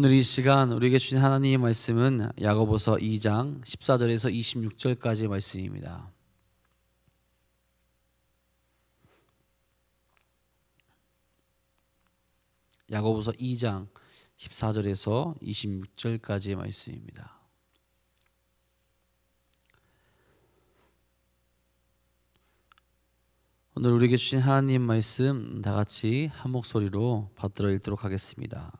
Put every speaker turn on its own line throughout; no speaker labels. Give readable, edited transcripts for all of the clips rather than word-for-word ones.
오늘 이 시간 우리에게 주신 하나님의 말씀은 야고보서 2장 14절에서 26절까지의 말씀입니다. 야고보서 2장 14절에서 26절까지의 말씀입니다. 오늘 우리에게 주신 하나님 말씀 다 같이 한 목소리로 받들어 읽도록 하겠습니다.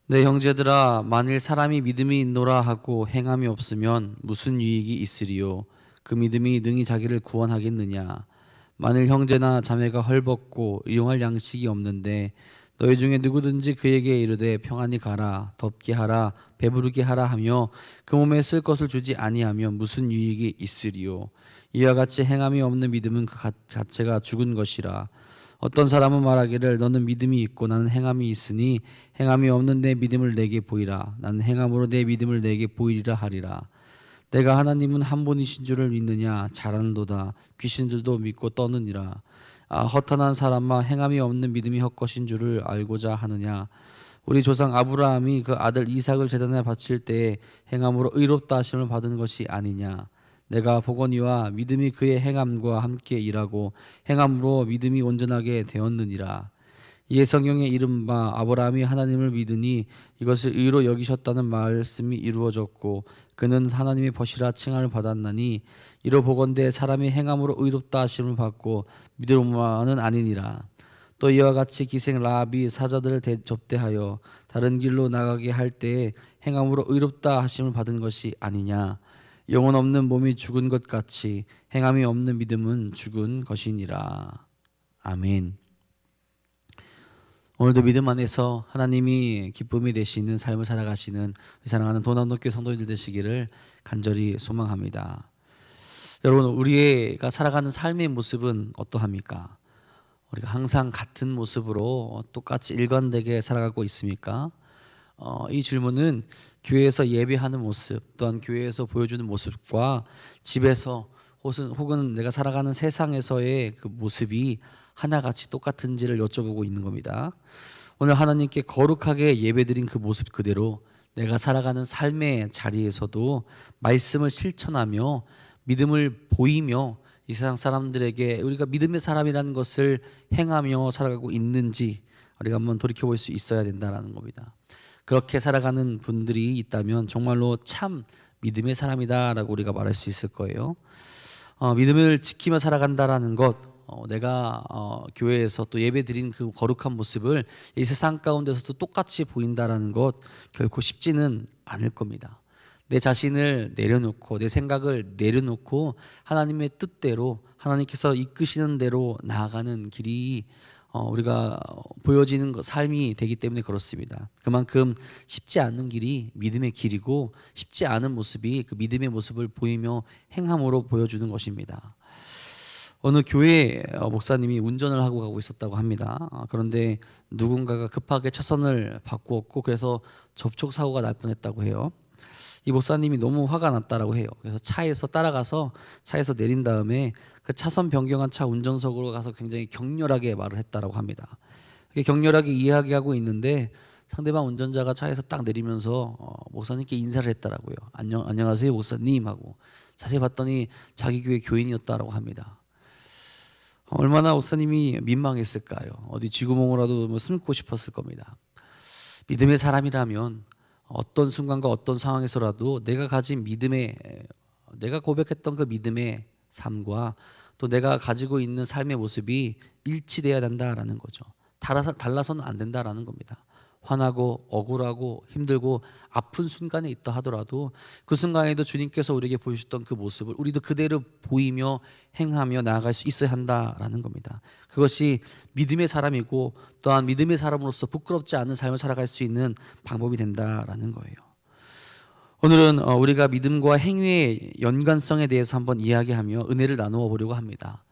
내 형제들아, 만일 사람이 믿음이 있노라 하고 행함이 없으면 무슨 유익이 있으리요? 그 믿음이 능히 자기를 구원하겠느냐? 만일 형제나 자매가 헐벗고 일용할 양식이 없는데 너희 중에 누구든지 그에게 이르되 평안히 가라, 덥게 하라, 배부르게 하라 하며 그 몸에 쓸 것을 주지 아니하면 무슨 유익이 있으리요? 이와 같이 행함이 없는 믿음은 그 자체가 죽은 것이라. 어떤 사람은 말하기를 너는 믿음이 있고 나는 행함이 있으니 행함이 없는 내 믿음을 내게 보이라. 나는 행함으로 내 믿음을 내게 보이리라 하리라. 내가 하나님은 한 분이신 줄을 믿느냐? 잘하는도다. 귀신들도 믿고 떠느니라. 허탄한 사람아, 행함이 없는 믿음이 헛것인 줄을 알고자 하느냐? 우리 조상 아브라함이 그 아들 이삭을 제단에 바칠 때에 행함으로 의롭다 하심을 받은 것이 아니냐? 내가 보거니와 믿음이 그의 행함과 함께 일하고 행함으로 믿음이 온전하게 되었느니라. 이에 성경에 이른 바 아브라함이 하나님을 믿으니 이것을 의로 여기셨다는 말씀이 이루어졌고 그는 하나님의 벗이라 칭함을 받았나니 이로 보건대 사람이 행함으로 의롭다 하심을 받고 믿음으로만은 아니니라. 또 이와 같이 기생 라합이 사자들을 접대하여 다른 길로 나가게 할 때에 행함으로 의롭다 하심을 받은 것이 아니냐. 영혼 없는 몸이 죽은 것 같이 행함이 없는 믿음은 죽은 것이니라. 아멘. 오늘도 믿음 안에서 하나님이 기쁨이 되시는 삶을 살아가시는 사랑하는 도남동교회 성도님들 되시기를 간절히 소망합니다. 여러분, 우리가 살아가는 삶의 모습은 어떠합니까? 우리가 항상 같은 모습으로 똑같이 일관되게 살아가고 있습니까? 이 질문은 교회에서 예배하는 모습, 또한 교회에서 보여주는 모습과 집에서 혹은 내가 살아가는 세상에서의 그 모습이 하나같이 똑같은지를 여쭤보고 있는 겁니다. 오늘 하나님께 거룩하게 예배드린 그 모습 그대로 내가 살아가는 삶의 자리에서도 말씀을 실천하며 믿음을 보이며 이 세상 사람들에게 우리가 믿음의 사람이라는 것을 행하며 살아가고 있는지 우리가 한번 돌이켜볼 수 있어야 된다는 겁니다. 그렇게 살아가는 분들이 있다면 정말로 참 믿음의 사람이다라고 우리가 말할 수 있을 거예요. 믿음을 지키며 살아간다라는 것, 내가 교회에서 또 예배드린 그 거룩한 모습을 이 세상 가운데서도 똑같이 보인다라는 것 결코 쉽지는 않을 겁니다. 내 자신을 내려놓고 내 생각을 내려놓고 하나님의 뜻대로 하나님께서 이끄시는 대로 나아가는 길이 우리가 보여지는 삶이 되기 때문에 그렇습니다. 그만큼 쉽지 않은 길이 믿음의 길이고 쉽지 않은 모습이 그 믿음의 모습을 보이며 행함으로 보여주는 것입니다. 어느 교회 목사님이 운전을 하고 가고 있었다고 합니다. 그런데 누군가가 급하게 차선을 바꾸었고 그래서 접촉사고가 날 뻔했다고 해요. 이 목사님이 너무 화가 났다라고 해요. 그래서 차에서 따라가서 차에서 내린 다음에 그 차선 변경한 차 운전석으로 가서 굉장히 격렬하게 말을 했다라고 합니다. 격렬하게 이야기하고 있는데 상대방 운전자가 차에서 딱 내리면서 목사님께 인사를 했다라고요. 안녕하세요 목사님 하고 자세히 봤더니 자기 교회 교인이었다라고 합니다. 얼마나 목사님이 민망했을까요? 어디 쥐구멍으로라도 숨고 싶었을 겁니다. 믿음의 사람이라면 어떤 순간과 어떤 상황에서라도 내가 가진 내가 고백했던 그 믿음의 삶과 또 내가 가지고 있는 삶의 모습이 일치돼야 된다라는 거죠. 달라서는 안 된다라는 겁니다. 화나고 억울하고 힘들고 아픈 순간에 있다 하더라도 그 순간에도 주님께서 우리에게 보여주셨던 그 모습을 우리도 그대로 보이며 행하며 나아갈 수 있어야 한다라는 겁니다. 그것이 믿음의 사람이고 또한 믿음의 사람으로서 부끄럽지 않은 삶을 살아갈 수 있는 방법이 된다라는 거예요. 오늘은 우리가 믿음과 행위의 연관성에 대해서 한번 이야기하며 은혜를 나누어 보려고 합니다.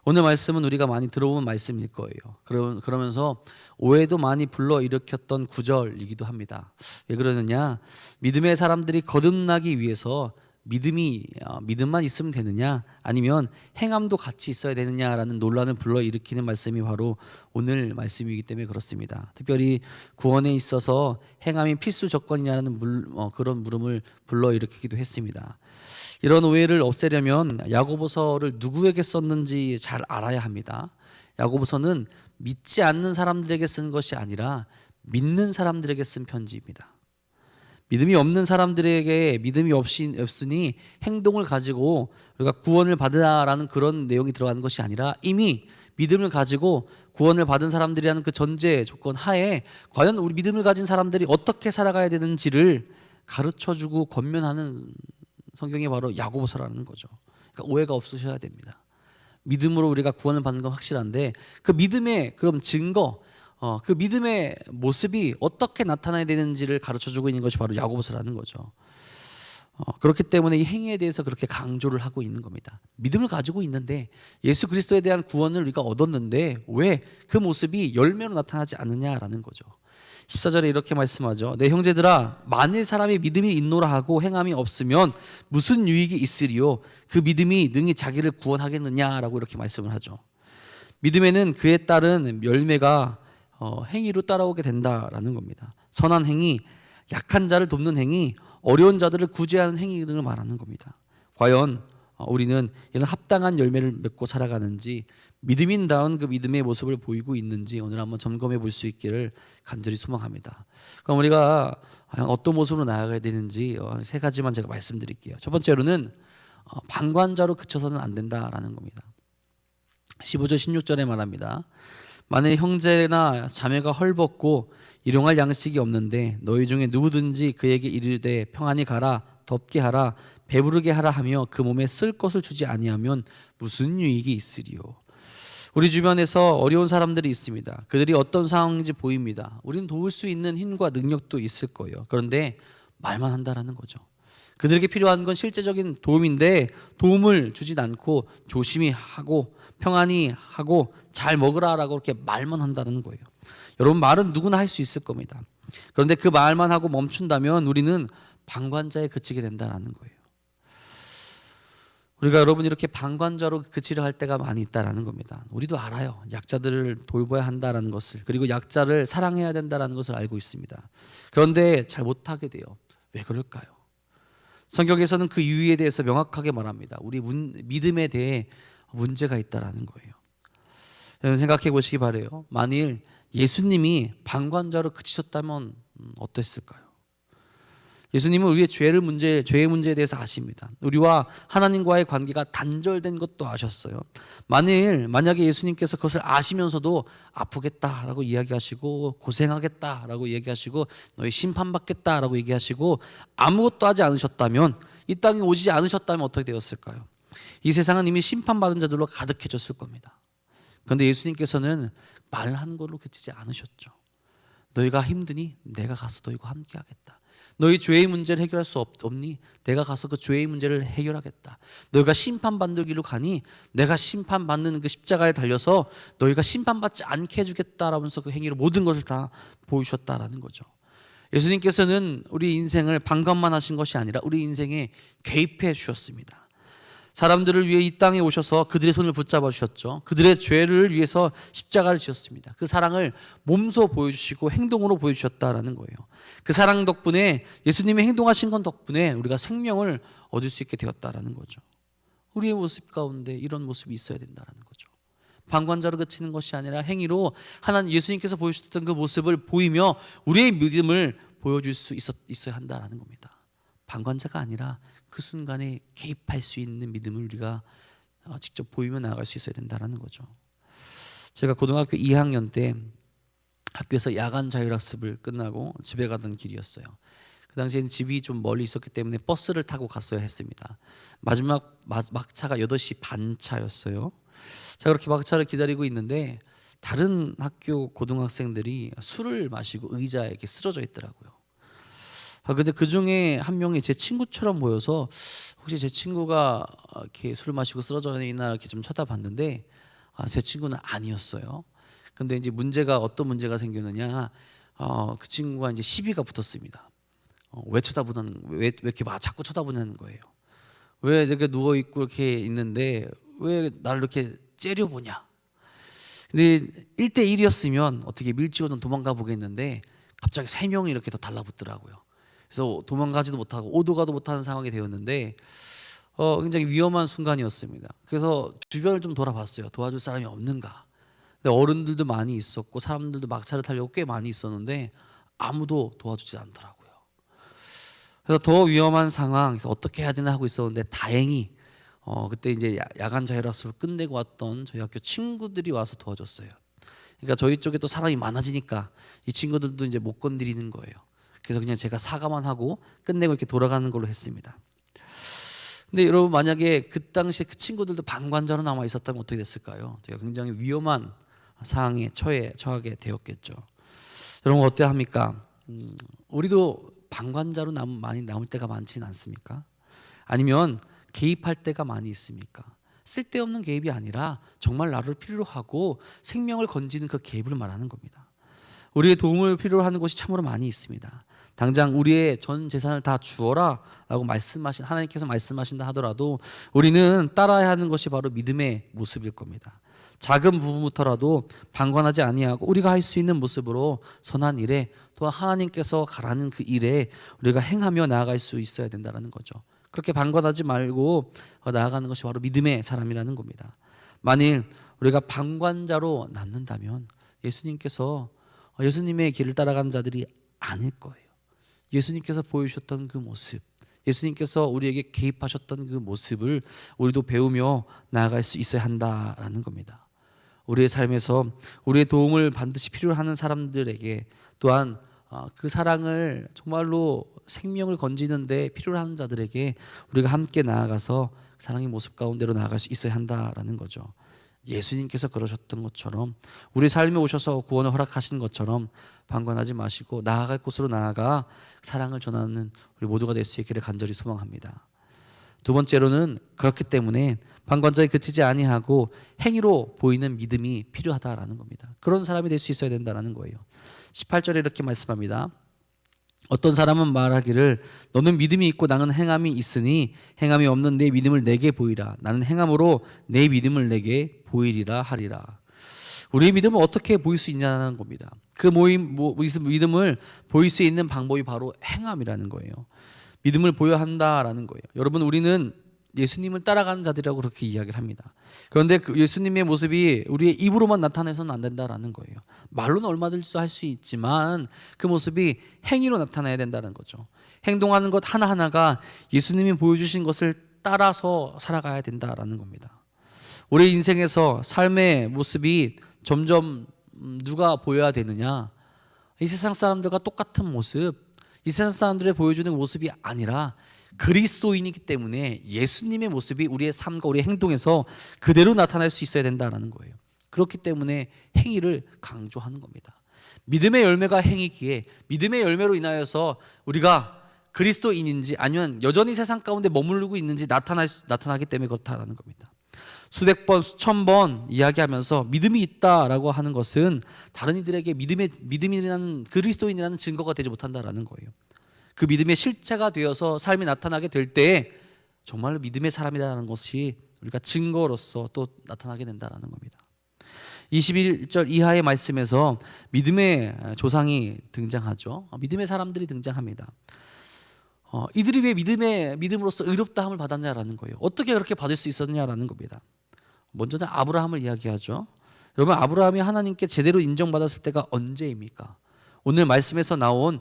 오늘 말씀은 우리가 많이 들어본 말씀일 거예요. 그러면서 오해도 많이 불러일으켰던 구절이기도 합니다. 왜 그러느냐? 믿음의 사람들이 거듭나기 위해서 믿음만 있으면 되느냐, 아니면 행함도 같이 있어야 되느냐라는 논란을 불러일으키는 말씀이 바로 오늘 말씀이기 때문에 그렇습니다. 특별히 구원에 있어서 행함이 필수 조건이냐라는 그런 물음을 불러일으키기도 했습니다. 이런 오해를 없애려면 야고보서를 누구에게 썼는지 잘 알아야 합니다. 야고보서는 믿지 않는 사람들에게 쓴 것이 아니라 믿는 사람들에게 쓴 편지입니다. 믿음이 없는 사람들에게 믿음이 없으니 행동을 가지고 우리가 구원을 받으라라는 그런 내용이 들어가는 것이 아니라, 이미 믿음을 가지고 구원을 받은 사람들이라는 그 전제 조건 하에 과연 우리 믿음을 가진 사람들이 어떻게 살아가야 되는지를 가르쳐주고 권면하는 성경이 바로 야고보서라는 거죠. 그러니까 오해가 없으셔야 됩니다. 믿음으로 우리가 구원을 받는 건 확실한데, 그 믿음의 그럼 증거, 그 믿음의 모습이 어떻게 나타나야 되는지를 가르쳐주고 있는 것이 바로 야고보서라는 거죠. 그렇기 때문에 이 행위에 대해서 그렇게 강조를 하고 있는 겁니다. 믿음을 가지고 있는데, 예수 그리스도에 대한 구원을 우리가 얻었는데 왜 그 모습이 열매로 나타나지 않느냐라는 거죠. 14절에 이렇게 말씀하죠. 내 형제들아, 만일 사람이 믿음이 있노라 하고 행함이 없으면 무슨 유익이 있으리요? 그 믿음이 능히 자기를 구원하겠느냐라고 이렇게 말씀을 하죠. 믿음에는 그에 따른 열매가 행위로 따라오게 된다라는 겁니다. 선한 행위, 약한 자를 돕는 행위, 어려운 자들을 구제하는 행위 등을 말하는 겁니다. 과연 우리는 이런 합당한 열매를 맺고 살아가는지, 믿음인다운 그 믿음의 모습을 보이고 있는지 오늘 한번 점검해 볼 수 있기를 간절히 소망합니다. 그럼 우리가 어떤 모습으로 나아가야 되는지 세 가지만 제가 말씀드릴게요. 첫 번째로는 방관자로 그쳐서는 안 된다라는 겁니다. 15절 16절에 말합니다. 만일 형제나 자매가 헐벗고 일용할 양식이 없는데 너희 중에 누구든지 그에게 이르되 평안히 가라, 덥게 하라, 배부르게 하라 하며 그 몸에 쓸 것을 주지 아니하면 무슨 유익이 있으리요? 우리 주변에서 어려운 사람들이 있습니다. 그들이 어떤 상황인지 보입니다. 우리는 도울 수 있는 힘과 능력도 있을 거예요. 그런데 말만 한다라는 거죠. 그들에게 필요한 건 실제적인 도움인데 도움을 주진 않고 조심히 하고 평안히 하고 잘 먹으라라고 그렇게 말만 한다는 거예요. 여러분, 말은 누구나 할 수 있을 겁니다. 그런데 그 말만 하고 멈춘다면 우리는 방관자에 그치게 된다는 거예요. 우리가 여러분 이렇게 방관자로 그치려 할 때가 많이 있다라는 겁니다. 우리도 알아요. 약자들을 돌봐야 한다라는 것을, 그리고 약자를 사랑해야 된다라는 것을 알고 있습니다. 그런데 잘 못하게 돼요. 왜 그럴까요? 성경에서는 그 이유에 대해서 명확하게 말합니다. 우리 믿음에 대해 문제가 있다라는 거예요. 여러분 생각해 보시기 바라요. 만일 예수님이 방관자로 그치셨다면 어땠을까요? 예수님은 우리의 죄의 문제에 대해서 아십니다. 우리와 하나님과의 관계가 단절된 것도 아셨어요. 만약에 예수님께서 그것을 아시면서도 아프겠다라고 이야기하시고 고생하겠다라고 얘기하시고 너희 심판받겠다라고 얘기하시고 아무것도 하지 않으셨다면, 이 땅에 오지 않으셨다면 어떻게 되었을까요? 이 세상은 이미 심판받은 자들로 가득해졌을 겁니다. 그런데 예수님께서는 말한 걸로 그치지 않으셨죠. 너희가 힘드니 내가 가서 너희와 함께 하겠다. 너희 죄의 문제를 해결할 수 없니? 내가 가서 그 죄의 문제를 해결하겠다. 너희가 심판받는 길로 가니 내가 심판받는 그 십자가에 달려서 너희가 심판받지 않게 해주겠다라면서 그 행위로 모든 것을 다 보여주셨다라는 거죠. 예수님께서는 우리 인생을 방관만 하신 것이 아니라 우리 인생에 개입해 주셨습니다. 사람들을 위해 이 땅에 오셔서 그들의 손을 붙잡아 주셨죠. 그들의 죄를 위해서 십자가를 지었습니다. 그 사랑을 몸소 보여주시고 행동으로 보여주셨다라는 거예요. 그 사랑 덕분에, 예수님이 행동하신 건 덕분에 우리가 생명을 얻을 수 있게 되었다라는 거죠. 우리의 모습 가운데 이런 모습이 있어야 된다라는 거죠. 방관자로 그치는 것이 아니라 행위로 하나님 예수님께서 보여주셨던 그 모습을 보이며 우리의 믿음을 보여줄 수 있어야 한다라는 겁니다. 방관자가 아니라 그 순간에 개입할 수 있는 믿음을 우리가 직접 보이며 나아갈 수 있어야 된다는 거죠. 제가 고등학교 2학년 때 학교에서 야간 자율학습을 끝나고 집에 가던 길이었어요. 그 당시에는 집이 좀 멀리 있었기 때문에 버스를 타고 갔어야 했습니다. 마지막 막차가 8시 반 차였어요. 제가 그렇게 막차를 기다리고 있는데 다른 학교 고등학생들이 술을 마시고 의자에 이렇게 쓰러져 있더라고요. 근데 그 중에 한 명이 제 친구처럼 보여서 혹시 제 친구가 이렇게 술 마시고 쓰러져 있나 이렇게 좀 쳐다봤는데 제 친구는 아니었어요. 근데 이제 어떤 문제가 생겼느냐, 그 친구가 이제 시비가 붙었습니다. 왜 이렇게 자꾸 쳐다보냐는 거예요. 왜 이렇게 누워 있고 이렇게 있는데 왜 나를 이렇게 째려보냐? 근데 1대1이었으면 어떻게 밀치고는 도망가 보겠는데 갑자기 3명이 이렇게 더 달라붙더라고요. 그래서 도망가지도 못하고 오도 가도 못하는 상황이 되었는데 굉장히 위험한 순간이었습니다. 그래서 주변을 좀 돌아봤어요. 도와줄 사람이 없는가. 근데 어른들도 많이 있었고 사람들도 막차를 타려고 꽤 많이 있었는데 아무도 도와주지 않더라고요. 그래서 더 위험한 상황, 어떻게 해야 되나 하고 있었는데 다행히 그때 이제 야간 자율학습을 끝내고 왔던 저희 학교 친구들이 와서 도와줬어요. 그러니까 저희 쪽에 또 사람이 많아지니까 이 친구들도 이제 못 건드리는 거예요. 그래서 그냥 제가 사과만 하고 끝내고 이렇게 돌아가는 걸로 했습니다. 근데 여러분 만약에 그 당시에 그 친구들도 방관자로 남아 있었다면 어떻게 됐을까요? 제가 굉장히 위험한 상황에 처하게 되었겠죠. 여러분 어때 합니까? 우리도 방관자로 많이 남을 때가 많지는 않습니까? 아니면 개입할 때가 많이 있습니까? 쓸데없는 개입이 아니라 정말 나를 필요로 하고 생명을 건지는 그 개입을 말하는 겁니다. 우리의 도움을 필요로 하는 곳이 참으로 많이 있습니다. 당장 우리의 전 재산을 다 주어라 라고 하나님께서 말씀하신다 하더라도 우리는 따라야 하는 것이 바로 믿음의 모습일 겁니다. 작은 부분부터라도 방관하지 아니하고 우리가 할 수 있는 모습으로 선한 일에 또한 하나님께서 가라는 그 일에 우리가 행하며 나아갈 수 있어야 된다는 거죠. 그렇게 방관하지 말고 나아가는 것이 바로 믿음의 사람이라는 겁니다. 만일 우리가 방관자로 남는다면 예수님의 길을 따라가는 자들이 아닐 거예요. 예수님께서 보여주셨던 그 모습, 예수님께서 우리에게 개입하셨던 그 모습을 우리도 배우며 나아갈 수 있어야 한다라는 겁니다. 우리의 삶에서 우리의 도움을 반드시 필요로 하는 사람들에게 또한 그 사랑을 정말로 생명을 건지는데 필요로 하는 자들에게 우리가 함께 나아가서 사랑의 모습 가운데로 나아갈 수 있어야 한다라는 거죠. 예수님께서 그러셨던 것처럼 우리 삶에 오셔서 구원을 허락하신 것처럼 방관하지 마시고 나아갈 곳으로 나아가 사랑을 전하는 우리 모두가 될 수 있기를 간절히 소망합니다. 두 번째로는 그렇기 때문에 방관자에 그치지 아니하고 행위로 보이는 믿음이 필요하다라는 겁니다. 그런 사람이 될 수 있어야 된다는 거예요. 18절에 이렇게 말씀합니다. 어떤 사람은 말하기를 너는 믿음이 있고 나는 행함이 있으니 행함이 없는 내 믿음을 내게 보이라. 나는 행함으로 내 믿음을 내게 보이리라 하리라. 우리의 믿음은 어떻게 보일 수 있냐는 겁니다. 그 믿음을 보일 수 있는 방법이 바로 행함이라는 거예요. 믿음을 보여야 한다라는 거예요. 여러분 우리는 예수님을 따라가는 자들이라고 그렇게 이야기를 합니다. 그런데 그 예수님의 모습이 우리의 입으로만 나타내서는 안 된다라는 거예요. 말로는 얼마든지 할 수 있지만 그 모습이 행위로 나타나야 된다는 거죠. 행동하는 것 하나하나가 예수님이 보여주신 것을 따라서 살아가야 된다라는 겁니다. 우리 인생에서 삶의 모습이 점점 누가 보여야 되느냐? 이 세상 사람들과 똑같은 모습, 이 세상 사람들의 보여주는 모습이 아니라 그리스도인이기 때문에 예수님의 모습이 우리의 삶과 우리의 행동에서 그대로 나타날 수 있어야 된다는 거예요. 그렇기 때문에 행위를 강조하는 겁니다. 믿음의 열매가 행위기에 믿음의 열매로 인하여서 우리가 그리스도인인지 아니면 여전히 세상 가운데 머무르고 있는지 나타나기 때문에 그렇다라는 겁니다. 수백 번, 수천 번 이야기하면서 믿음이 있다라고 하는 것은 다른 이들에게 믿음이라는 그리스도인이라는 증거가 되지 못한다라는 거예요. 그 믿음의 실체가 되어서 삶이 나타나게 될 때 정말로 믿음의 사람이라는 것이 우리가 증거로서 또 나타나게 된다라는 겁니다. 21절 이하의 말씀에서 믿음의 조상이 등장하죠. 믿음의 사람들이 등장합니다. 이들이 왜 믿음으로써 의롭다함을 받았냐라는 거예요. 어떻게 그렇게 받을 수 있었냐라는 겁니다. 먼저는 아브라함을 이야기하죠. 여러분 아브라함이 하나님께 제대로 인정받았을 때가 언제입니까? 오늘 말씀에서 나온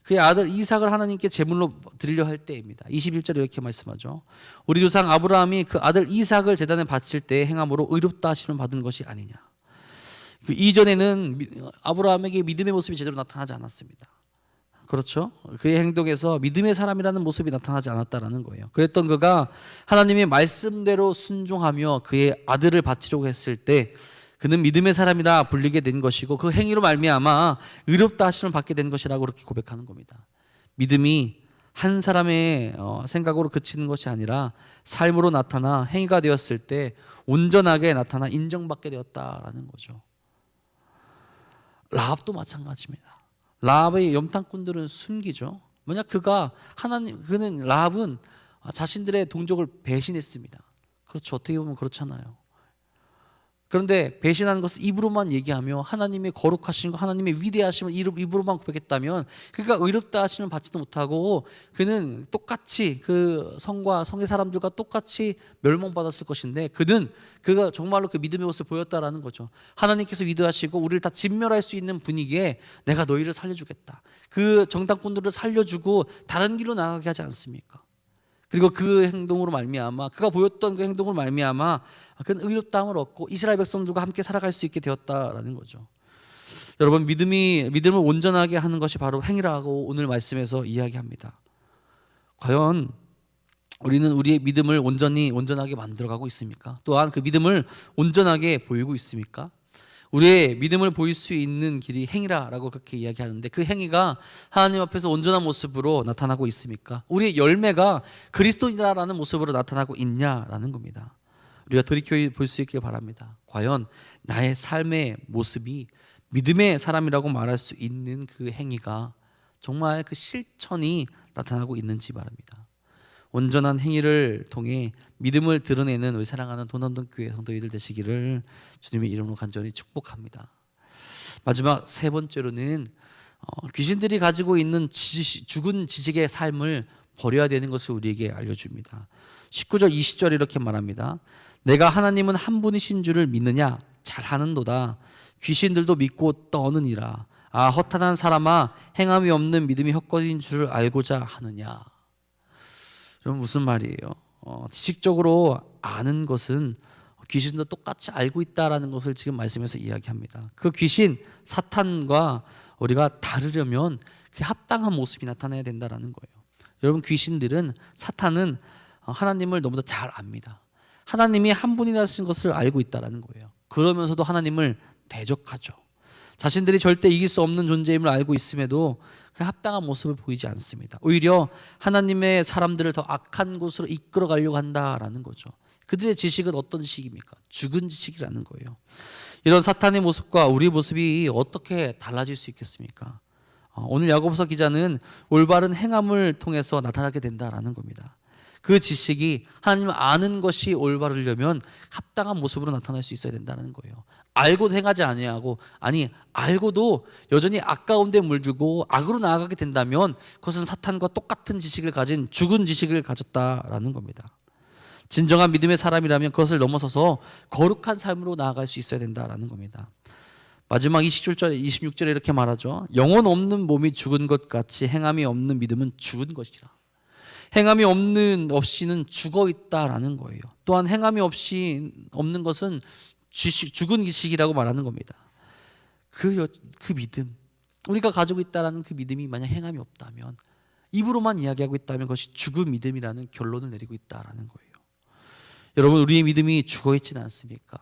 그의 아들 이삭을 하나님께 제물로 드리려 할 때입니다. 21절에 이렇게 말씀하죠. 우리 조상 아브라함이 그 아들 이삭을 제단에 바칠 때 행함으로 의롭다 하심을 받은 것이 아니냐. 그 이전에는 아브라함에게 믿음의 모습이 제대로 나타나지 않았습니다. 그렇죠? 그의 행동에서 믿음의 사람이라는 모습이 나타나지 않았다라는 거예요. 그랬던 그가 하나님의 말씀대로 순종하며 그의 아들을 바치려고 했을 때 그는 믿음의 사람이라 불리게 된 것이고 그 행위로 말미암아 의롭다 하심을 받게 된 것이라고 그렇게 고백하는 겁니다. 믿음이 한 사람의 생각으로 그치는 것이 아니라 삶으로 나타나 행위가 되었을 때 온전하게 나타나 인정받게 되었다라는 거죠. 라합도 마찬가지입니다. 라합의 염탐꾼들은 숨기죠. 만약 그는 라합은 자신들의 동족을 배신했습니다. 그렇죠. 어떻게 보면 그렇잖아요. 그런데 배신하는 것을 입으로만 얘기하며 하나님의 거룩하신 거, 하나님의 위대하심을 입으로만 고백했다면, 그가 의롭다 하심을 받지도 못하고 그는 똑같이 그 성과 성의 사람들과 똑같이 멸망받았을 것인데, 그가 정말로 그 믿음의 모습을 보였다라는 거죠. 하나님께서 위대하시고 우리를 다 진멸할 수 있는 분위기에 내가 너희를 살려주겠다, 그 정탐꾼들을 살려주고 다른 길로 나가게 하지 않습니까? 그리고 그 행동으로 말미암아, 그가 보였던 그 행동으로 말미암아 그는 의롭다함을 얻고 이스라엘 백성들과 함께 살아갈 수 있게 되었다라는 거죠. 여러분, 믿음을 온전하게 하는 것이 바로 행위라고 오늘 말씀에서 이야기합니다. 과연 우리는 우리의 믿음을 온전하게 만들어가고 있습니까? 또한 그 믿음을 온전하게 보이고 있습니까? 우리의 믿음을 보일 수 있는 길이 행위라고 그렇게 이야기하는데, 그 행위가 하나님 앞에서 온전한 모습으로 나타나고 있습니까? 우리의 열매가 그리스도인이라는 모습으로 나타나고 있냐라는 겁니다. 우리가 돌이켜 볼 수 있길 바랍니다. 과연 나의 삶의 모습이 믿음의 사람이라고 말할 수 있는 그 행위가 정말 그 실천이 나타나고 있는지 말합니다. 온전한 행위를 통해 믿음을 드러내는 우리 사랑하는 도남동교회 성도님들 되시기를 주님의 이름으로 간절히 축복합니다. 마지막 세 번째로는 귀신들이 가지고 있는 죽은 지식의 삶을 버려야 되는 것을 우리에게 알려줍니다. 19절 20절 이렇게 말합니다. 내가 하나님은 한 분이신 줄을 믿느냐? 잘하는도다. 귀신들도 믿고 떠느니라. 아, 허탄한 사람아, 행함이 없는 믿음이 헛것인 줄을 알고자 하느냐? 그럼 무슨 말이에요? 지식적으로 아는 것은 귀신도 똑같이 알고 있다라는 것을 지금 말씀에서 이야기합니다. 그 귀신 사탄과 우리가 다르려면 그 합당한 모습이 나타나야 된다라는 거예요. 여러분, 귀신들은, 사탄은 하나님을 너무나 잘 압니다. 하나님이 한 분이라는 것을 알고 있다라는 거예요. 그러면서도 하나님을 대적하죠. 자신들이 절대 이길 수 없는 존재임을 알고 있음에도 그 합당한 모습을 보이지 않습니다. 오히려 하나님의 사람들을 더 악한 곳으로 이끌어 가려고 한다라는 거죠. 그들의 지식은 어떤 지식입니까? 죽은 지식이라는 거예요. 이런 사탄의 모습과 우리의 모습이 어떻게 달라질 수 있겠습니까? 오늘 야고보서 기자는 올바른 행함을 통해서 나타나게 된다라는 겁니다. 그 지식이, 하나님을 아는 것이 올바르려면 합당한 모습으로 나타날 수 있어야 된다는 거예요. 알고도 행하지 아니하고, 알고도 여전히 악 가운데 물들고 악으로 나아가게 된다면 그것은 사탄과 똑같은 지식을 가진 죽은 지식을 가졌다라는 겁니다. 진정한 믿음의 사람이라면 그것을 넘어서서 거룩한 삶으로 나아갈 수 있어야 된다라는 겁니다. 마지막 26절에 이렇게 말하죠. 영혼 없는 몸이 죽은 것 같이 행함이 없는 믿음은 죽은 것이라. 행함이 없이는 죽어 있다라는 거예요. 또한 행함이 없는 것은 죽은 지식이라고 말하는 겁니다. 그 믿음, 우리가 가지고 있다라는 그 믿음이 만약 행함이 없다면, 입으로만 이야기하고 있다면 그것이 죽은 믿음이라는 결론을 내리고 있다라는 거예요. 여러분, 우리의 믿음이 죽어 있지는 않습니까?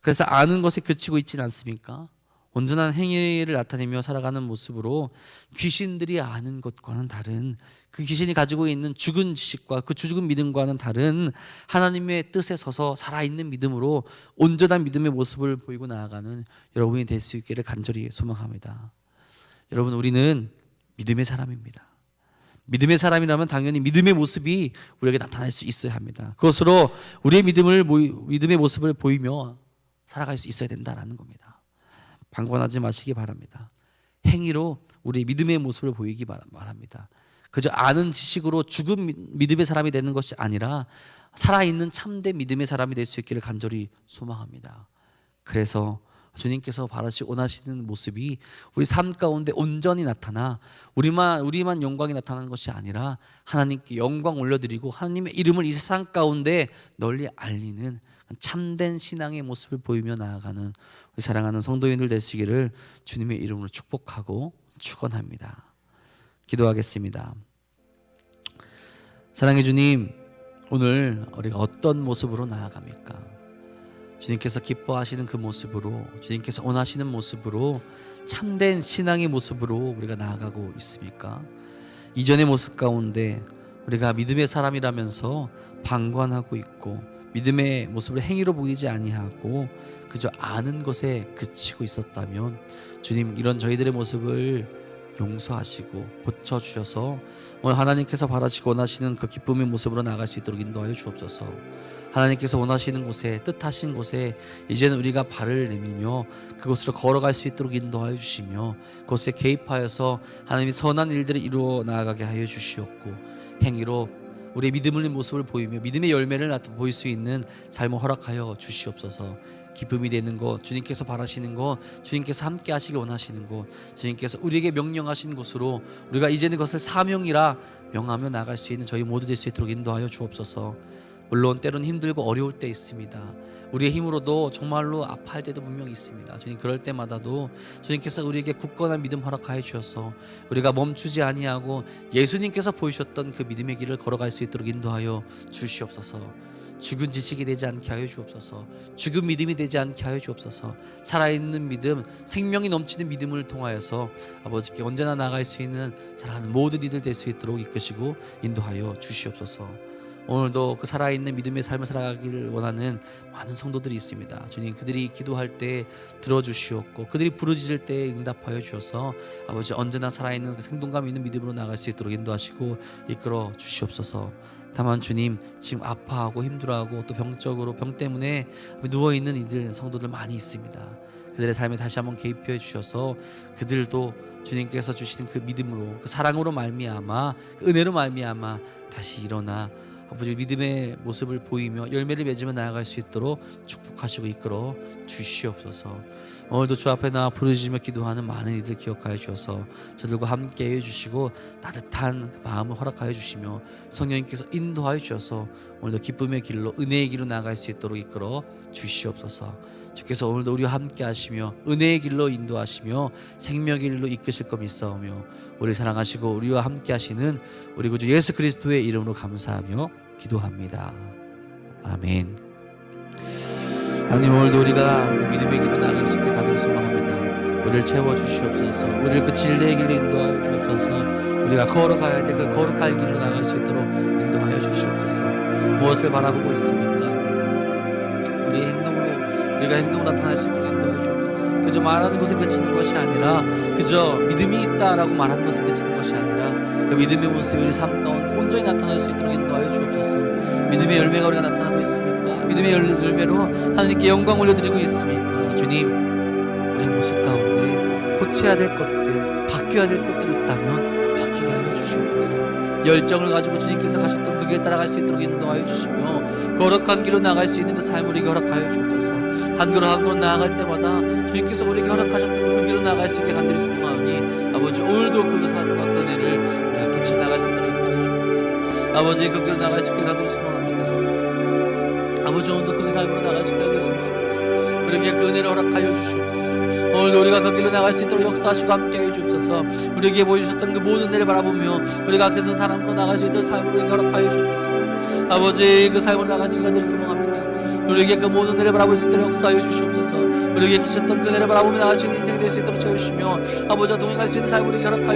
그래서 아는 것에 그치고 있지는 않습니까? 온전한 행위를 나타내며 살아가는 모습으로 귀신들이 아는 것과는 다른, 그 귀신이 가지고 있는 죽은 지식과 그 죽은 믿음과는 다른 하나님의 뜻에 서서 살아있는 믿음으로 온전한 믿음의 모습을 보이고 나아가는 여러분이 될 수 있기를 간절히 소망합니다. 여러분, 우리는 믿음의 사람입니다. 믿음의 사람이라면 당연히 믿음의 모습이 우리에게 나타날 수 있어야 합니다. 그것으로 우리의 믿음의 모습을 보이며 살아갈 수 있어야 된다는 겁니다. 방관하지 마시기 바랍니다. 행위로 우리의 믿음의 모습을 보이기 바랍니다. 그저 아는 지식으로 죽은 믿음의 사람이 되는 것이 아니라 살아있는 참된 믿음의 사람이 될 수 있기를 간절히 소망합니다. 그래서 주님께서 원하시는 모습이 우리 삶 가운데 온전히 나타나 우리만 영광이 나타나는 것이 아니라 하나님께 영광 올려드리고 하나님의 이름을 이 세상 가운데 널리 알리는 참된 신앙의 모습을 보이며 나아가는 우리 사랑하는 성도인들 되시기를 주님의 이름으로 축복하고 축원합니다. 기도하겠습니다. 사랑의 주님, 오늘 우리가 어떤 모습으로 나아갑니까? 주님께서 기뻐하시는 그 모습으로, 주님께서 원하시는 모습으로, 참된 신앙의 모습으로 우리가 나아가고 있습니까? 이전의 모습 가운데 우리가 믿음의 사람이라면서 방관하고 있고 믿음의 모습을 행위로 보이지 아니하고 그저 아는 것에 그치고 있었다면, 주님, 이런 저희들의 모습을 용서하시고 고쳐주셔서 오늘 하나님께서 바라시고 원하시는 그 기쁨의 모습으로 나아갈 수 있도록 인도하여 주옵소서. 하나님께서 원하시는 곳에, 뜻하신 곳에 이제는 우리가 발을 내밀며 그곳으로 걸어갈 수 있도록 인도하여 주시며 그곳에 개입하여서 하나님이 선한 일들을 이루어 나아가게 하여 주시옵고, 행위로 우리의 믿음의 모습을 보이며 믿음의 열매를 보일 수 있는 삶을 허락하여 주시옵소서. 기쁨이 되는 것, 주님께서 바라시는 것, 주님께서 함께 하시길 원하시는 것, 주님께서 우리에게 명령하신 곳으로 우리가 이제는 그것을 사명이라 명하며 나아갈 수 있는 저희 모두 될 수 있도록 인도하여 주옵소서. 물론 때로는 힘들고 어려울 때 있습니다. 우리의 힘으로도 정말로 아파할 때도 분명히 있습니다. 주님, 그럴 때마다도 주님께서 우리에게 굳건한 믿음 허락하여 주셔서 우리가 멈추지 아니하고 예수님께서 보이셨던 그 믿음의 길을 걸어갈 수 있도록 인도하여 주시옵소서. 죽은 지식이 되지 않게 하여 주옵소서. 죽은 믿음이 되지 않게 하여 주옵소서. 살아있는 믿음, 생명이 넘치는 믿음을 통하여서 아버지께 언제나 나아갈 수 있는 사랑하는 모든 이들 될 수 있도록 이끄시고 인도하여 주시옵소서. 오늘도 그 살아있는 믿음의 삶을 살아가길 원하는 많은 성도들이 있습니다. 주님, 그들이 기도할 때 들어주시옵고 그들이 부르짖을 때 응답하여 주셔서 아버지 언제나 살아있는 그 생동감 있는 믿음으로 나갈 수 있도록 인도하시고 이끌어 주시옵소서. 다만 주님, 지금 아파하고 힘들어하고 또 병적으로 병 때문에 누워있는 이들 성도들 많이 있습니다. 그들의 삶에 다시 한번 개입해 주셔서 그들도 주님께서 주시는 그 믿음으로, 그 사랑으로 말미암아, 그 은혜로 말미암아 다시 일어나 아버지 믿음의 모습을 보이며 열매를 맺으며 나아갈 수 있도록 축복하시고 이끌어 주시옵소서. 오늘도 주 앞에 나와 부르짖으며 기도하는 많은 이들 기억하여 주셔서 저들과 함께 해주시고 따뜻한 그 마음을 허락하여 주시며 성령님께서 인도하여 주셔서 오늘도 기쁨의 길로, 은혜의 길로 나아갈 수 있도록 이끌어 주시옵소서. 주께서 오늘도 우리와 함께 하시며 은혜의 길로 인도하시며 생명의 길로 이끄실 것 믿사오며 우리 사랑하시고 우리와 함께 하시는 우리 구주 예수 그리스도의 이름으로 감사하며 기도합니다. 아멘. 하나님, 오늘도 우리가 믿음의 길로 나아갈 수 있게 가도록 소망합니다. 우리를 채워주시옵소서. 우리를 그 진리의 길로 인도하여 주옵소서. 우리가 걸어가야 될 그 거룩할 길로 나아갈 수 있도록 인도하여 주시옵소서. 무엇을 바라보고 있습니까? 우리의 행동으로, 우리가 행동으로 나타날 수 있도록 인도하여 주옵소서. 그저 말하는 것에 그치는 것이 아니라, 그저 믿음이 있다라고 말하는 것에 그치는 것이 아니라 그 믿음의 모습이 우리 삶 가운데 온전히 나타날 수 있도록 인도하여 주옵소서. 믿음의 열매가 우리가 나타나고 있습니까? 믿음의 열매로 하나님께 영광 올려드리고 있습니까? 주님, 우리 모습 가운데 고쳐야 될 것들, 바뀌어야 될 것들이 있다면 바뀌게 하여 주시옵소서. 열정을 가지고 주님께서 가셨던 그 길 따라갈 수 있도록 인도하여 주시며 거룩한 길로 나아갈 수 있는 그 삶을 우리에게 허락하여 주옵소서. 한 걸음 한 걸음 나아갈 때마다 주님께서 우리에게 허락하셨던 그 길로 나아갈 수 있게 간절히 소망하오니 아버지, 오늘도 그 삶과 그 은혜를 우리가 같이 나갈 수 있도록 인도하여 주옵소서. 아버지, 그 길로 나아갈 수 있게 간절히 소망합니다. 아버지, 오늘도 그 삶으로 나아갈 수 있게 간절히 소망합니다. 우리에게 그 은혜를 허락하여 주시옵소서. 오늘도 우리가 그 길로 나갈 수 있도록 역사하시고 함께해 주옵소서. 우리에게 보여주셨던 그 모든 은혜를 바라보며 우리가 그 사람으로 나갈 수 있도록 삶을 우리에게 허락하여 주옵소서. 아버지, 그 삶으로 나갈 수 있게 간절히 소망합니다. 우리에게 그 모든 은혜를 바라볼 수 있도록 역사하여 주시옵소서. 우리에게 주셨던 그 은혜를 바라보며 나갈 수 있는 인생이 될 수 있도록 채우시며 아버지와 동행할 수 있는 삶을 우리에게 허락하여